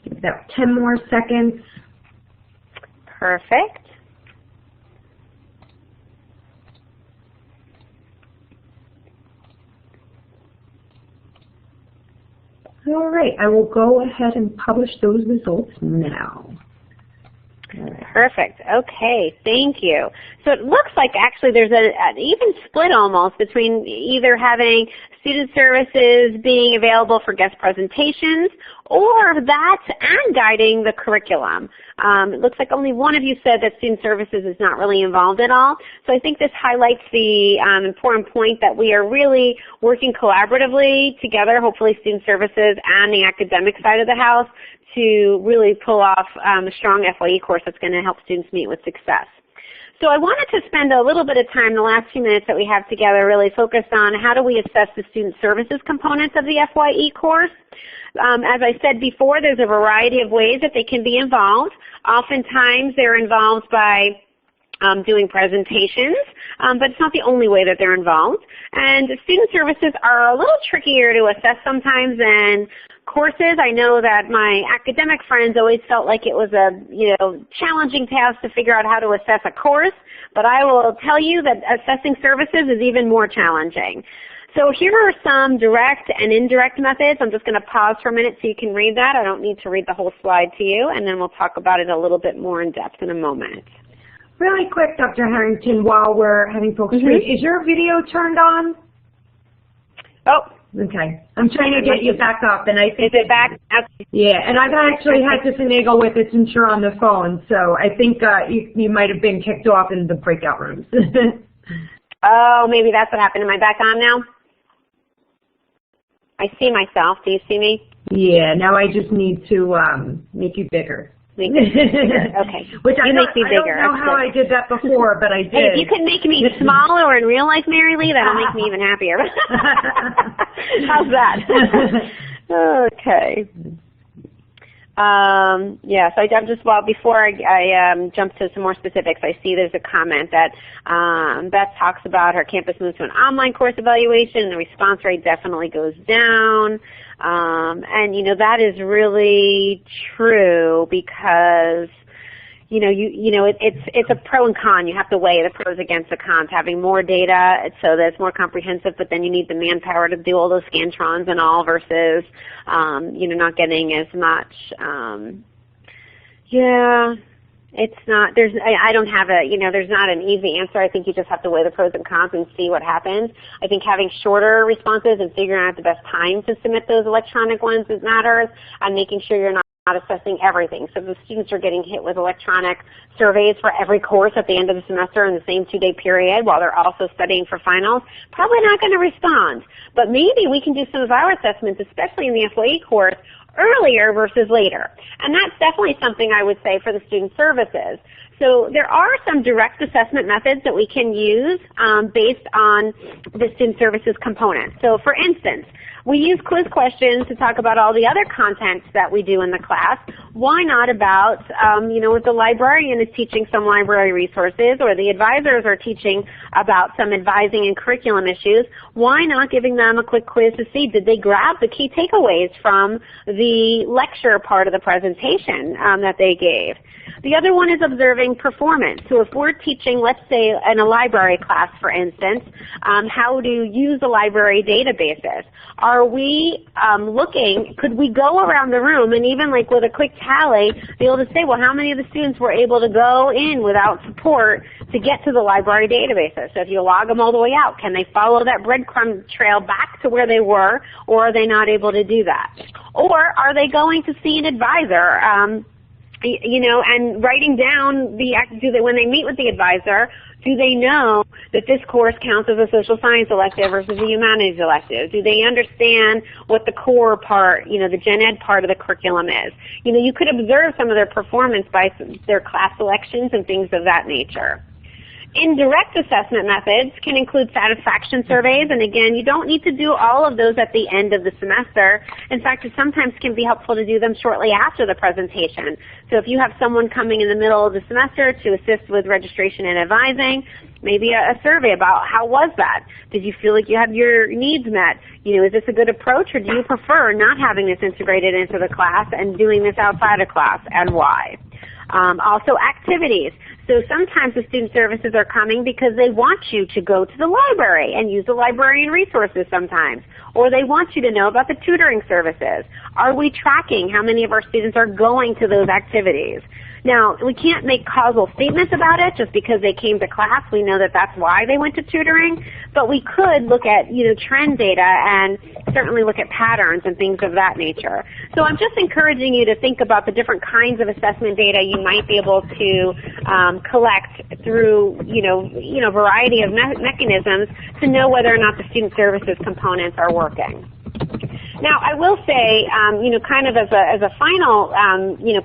About 10 more seconds. Perfect. All right, I will go ahead and publish those results now. Perfect. Okay, thank you. So it looks like actually there's an even split almost between either having student services being available for guest presentations or that and guiding the curriculum. It looks like only one of you said that student services is not really involved at all. So I think this highlights the important point that we are really working collaboratively together, hopefully student services and the academic side of the house, to really pull off a strong FYE course that's going to help students meet with success. So I wanted to spend a little bit of time, the last few minutes that we have together, really focused on how do we assess the student services components of the FYE course. As I said before, there's a variety of ways that they can be involved. Oftentimes they're involved by doing presentations, but it's not the only way that they're involved. And student services are a little trickier to assess sometimes than courses. I know that my academic friends always felt like it was a challenging task to figure out how to assess a course, but I will tell you that assessing services is even more challenging. So here are some direct and indirect methods. I'm just going to pause for a minute so you can read that. I don't need to read the whole slide to you, and then we'll talk about it a little bit more in depth in a moment. Really quick, Dr. Harrington, while we're having folks read, is your video turned on? Oh. Okay. I'm trying to get you back up, and I think is it back? Yeah, and I've actually had to finagle with it since you're on the phone, so I think you might have been kicked off in the breakout rooms. Oh, maybe that's what happened. Am I back on now? I see myself. Do you see me? Yeah, now I just need to make you bigger. Make me bigger. Okay. Which you make me bigger. I don't know how I did that before, but I did. Hey, if you can make me smaller in real life, Mary Lee, that'll make me even happier. How's that? Okay. Yeah, so before I jump to some more specifics, I see there's a comment that Beth talks about her campus moves to an online course evaluation, and the response rate definitely goes down. And that is really true because it's a pro and con. You have to weigh the pros against the cons. Having more data so that it's more comprehensive, but then you need the manpower to do all those scantrons and all versus, not getting as much. It's not, I don't have there's not an easy answer. I think you just have to weigh the pros and cons and see what happens. I think having shorter responses and figuring out the best time to submit those electronic ones matters, and making sure you're not assessing everything. So if the students are getting hit with electronic surveys for every course at the end of the semester in the same 2-day period while they're also studying for finals, probably not going to respond. But maybe we can do some of our assessments, especially in the FYE course, earlier versus later. And that's definitely something I would say for the student services. So there are some direct assessment methods that we can use based on the student services component. So for instance, we use quiz questions to talk about all the other contents that we do in the class. Why not about, if the librarian is teaching some library resources or the advisors are teaching about some advising and curriculum issues, why not giving them a quick quiz to see did they grab the key takeaways from the lecture part of the presentation that they gave. The other one is observing performance. So if we're teaching, let's say in a library class, for instance, how to use the library databases, are we could we go around the room and even like with a quick tally be able to say, well, how many of the students were able to go in without support to get to the library databases? So if you log them all the way out, can they follow that breadcrumb trail back to where they were, or are they not able to do that? Or are they going to see an advisor? And writing down when they meet with the advisor, do they know that this course counts as a social science elective versus a humanities elective? Do they understand what the core part, the gen ed part of the curriculum is? You could observe some of their performance by their class selections and things of that nature. Indirect assessment methods can include satisfaction surveys, and again, you don't need to do all of those at the end of the semester. In fact, it sometimes can be helpful to do them shortly after the presentation. So if you have someone coming in the middle of the semester to assist with registration and advising, maybe a survey about how was that? Did you feel like you had your needs met? Is this a good approach, or do you prefer not having this integrated into the class and doing this outside of class, and why? Also activities. So sometimes the student services are coming because they want you to go to the library and use the librarian resources sometimes, or they want you to know about the tutoring services. Are we tracking how many of our students are going to those activities? Now, we can't make causal statements about it just because they came to class. We know that that's why they went to tutoring, but we could look at trend data and certainly look at patterns and things of that nature. So I'm just encouraging you to think about the different kinds of assessment data you might be able to collect through a variety of mechanisms to know whether or not the student services components are working. Now, I will say, kind of as a final,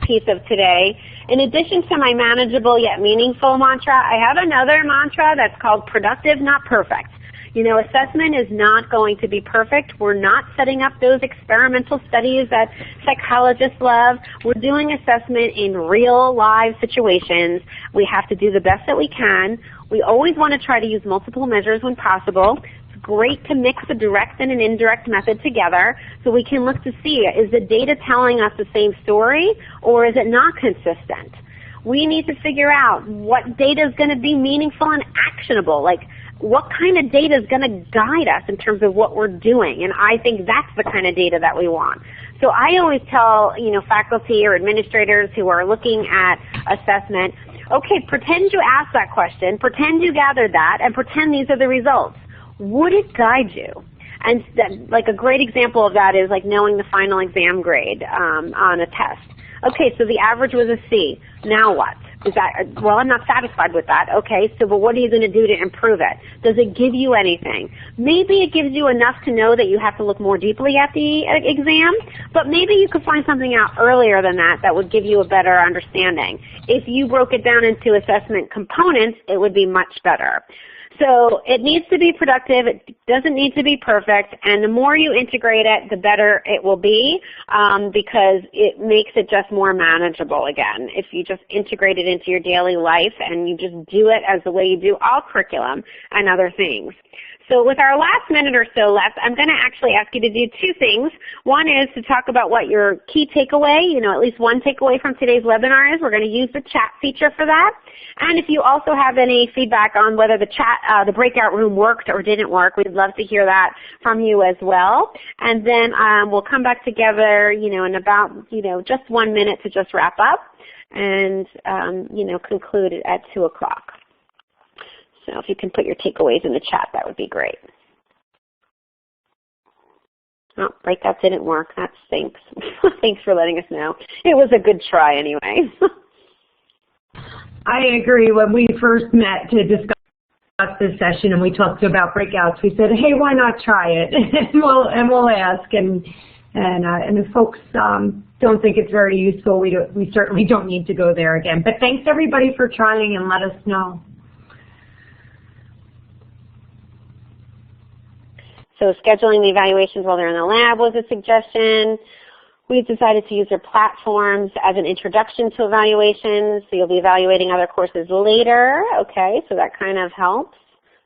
piece of today, in addition to my manageable yet meaningful mantra, I have another mantra that's called productive, not perfect. Assessment is not going to be perfect. We're not setting up those experimental studies that psychologists love. We're doing assessment in real live situations. We have to do the best that we can. We always want to try to use multiple measures when possible. Great to mix a direct and an indirect method together so we can look to see, is the data telling us the same story or is it not consistent? We need to figure out what data is going to be meaningful and actionable, like what kind of data is going to guide us in terms of what we're doing, and I think that's the kind of data that we want. So I always tell faculty or administrators who are looking at assessment, okay, pretend you asked that question, pretend you gathered that, and pretend these are the results. Would it guide you? And like a great example of that is like knowing the final exam grade on a test. Okay, so the average was a C. Now what? Is that, well, I'm not satisfied with that. Okay, so but what are you going to do to improve it? Does it give you anything? Maybe it gives you enough to know that you have to look more deeply at the exam, but maybe you could find something out earlier than that that would give you a better understanding. If you broke it down into assessment components, it would be much better. So it needs to be productive, it doesn't need to be perfect, and the more you integrate it, the better it will be because it makes it just more manageable again. If you just integrate it into your daily life and you just do it as the way you do all curriculum and other things. So with our last minute or so left, I'm going to actually ask you to do two things. One is to talk about what your key takeaway, at least one takeaway from today's webinar is. We're going to use the chat feature for that. And if you also have any feedback on whether the breakout room worked or didn't work, we'd love to hear that from you as well. And then we'll come back together, in about, just 1 minute to just wrap up and, conclude at 2 o'clock. So if you can put your takeaways in the chat, that would be great. Oh, breakout didn't work. That stinks. Thanks for letting us know. It was a good try anyway. I agree. When we first met to discuss this session and we talked about breakouts, we said, hey, why not try it? and we'll ask. And if folks don't think it's very useful, we certainly don't need to go there again. But thanks everybody for trying and let us know. So scheduling the evaluations while they're in the lab was a suggestion. We've decided to use their platforms as an introduction to evaluations, so you'll be evaluating other courses later. Okay, so that kind of helps.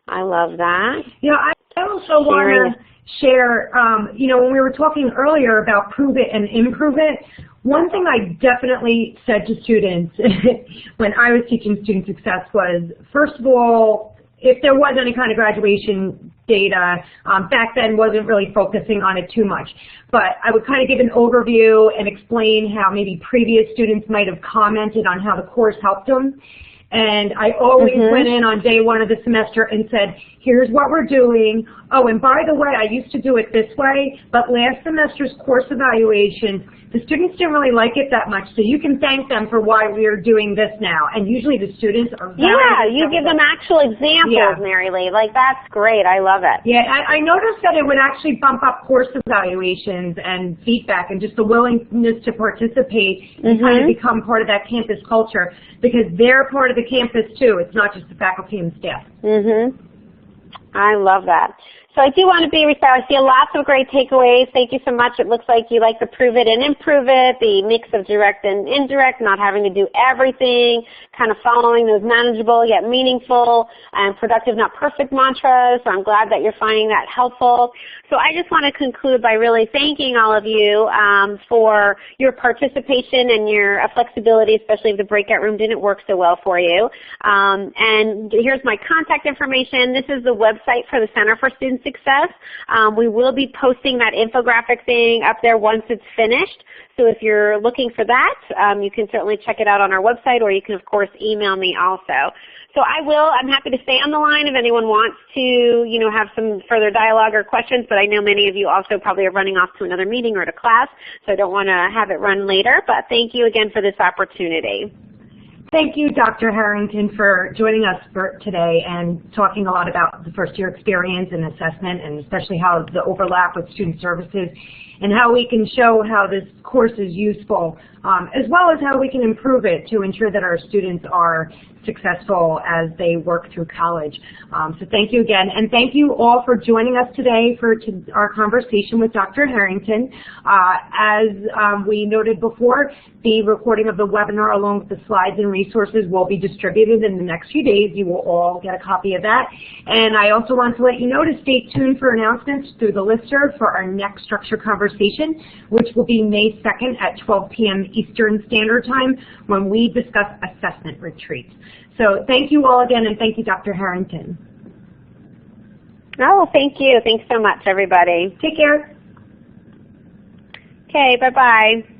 I love that. I also want to share, when we were talking earlier about prove it and improve it, one thing I definitely said to students when I was teaching student success was, first of all, if there was any kind of graduation data, back then wasn't really focusing on it too much. But I would kind of give an overview and explain how maybe previous students might have commented on how the course helped them. And I always went in on day one of the semester and said, here's what we're doing. Oh, and by the way, I used to do it this way, but last semester's course evaluation, the students didn't really like it that much, so you can thank them for why we are doing this now. And usually the students are very you give them actual examples, Mary Lee. Like, that's great. I love it. Yeah, I noticed that it would actually bump up course evaluations and feedback and just the willingness to participate and kind of become part of that campus culture, because they're part of the campus too. It's not just the faculty and staff. I love that. So I do want to be respectful. I see lots of great takeaways. Thank you so much. It looks like you like the prove it and improve it, the mix of direct and indirect, not having to do everything, kind of following those manageable yet meaningful and productive, not perfect mantras. So I'm glad that you're finding that helpful. So I just want to conclude by really thanking all of you for your participation and your flexibility, especially if the breakout room didn't work so well for you. And here's my contact information. This is the website for the Center for Student Success. We will be posting that infographic thing up there once it's finished. So if you're looking for that, you can certainly check it out on our website, or you can, of course, email me also. So I'm happy to stay on the line if anyone wants to, have some further dialogue or questions, but I know many of you also probably are running off to another meeting or to class, so I don't want to have it run later, but thank you again for this opportunity. Thank you, Dr. Harrington, for joining us today and talking a lot about the first year experience and assessment, and especially how the overlap with student services and how we can show how this course is useful, as well as how we can improve it to ensure that our students are successful as they work through college. So thank you again, and thank you all for joining us today for our conversation with Dr. Harrington. As we noted before, the recording of the webinar along with the slides and resources will be distributed in the next few days. You will all get a copy of that. And I also want to let you know to stay tuned for announcements through the listserv for our next structured conversation, which will be May 2nd at 12 p.m. Eastern Standard Time, when we discuss assessment retreats. So thank you all again, and thank you, Dr. Harrington. Oh, thank you. Thanks so much, everybody. Take care. Okay, bye-bye.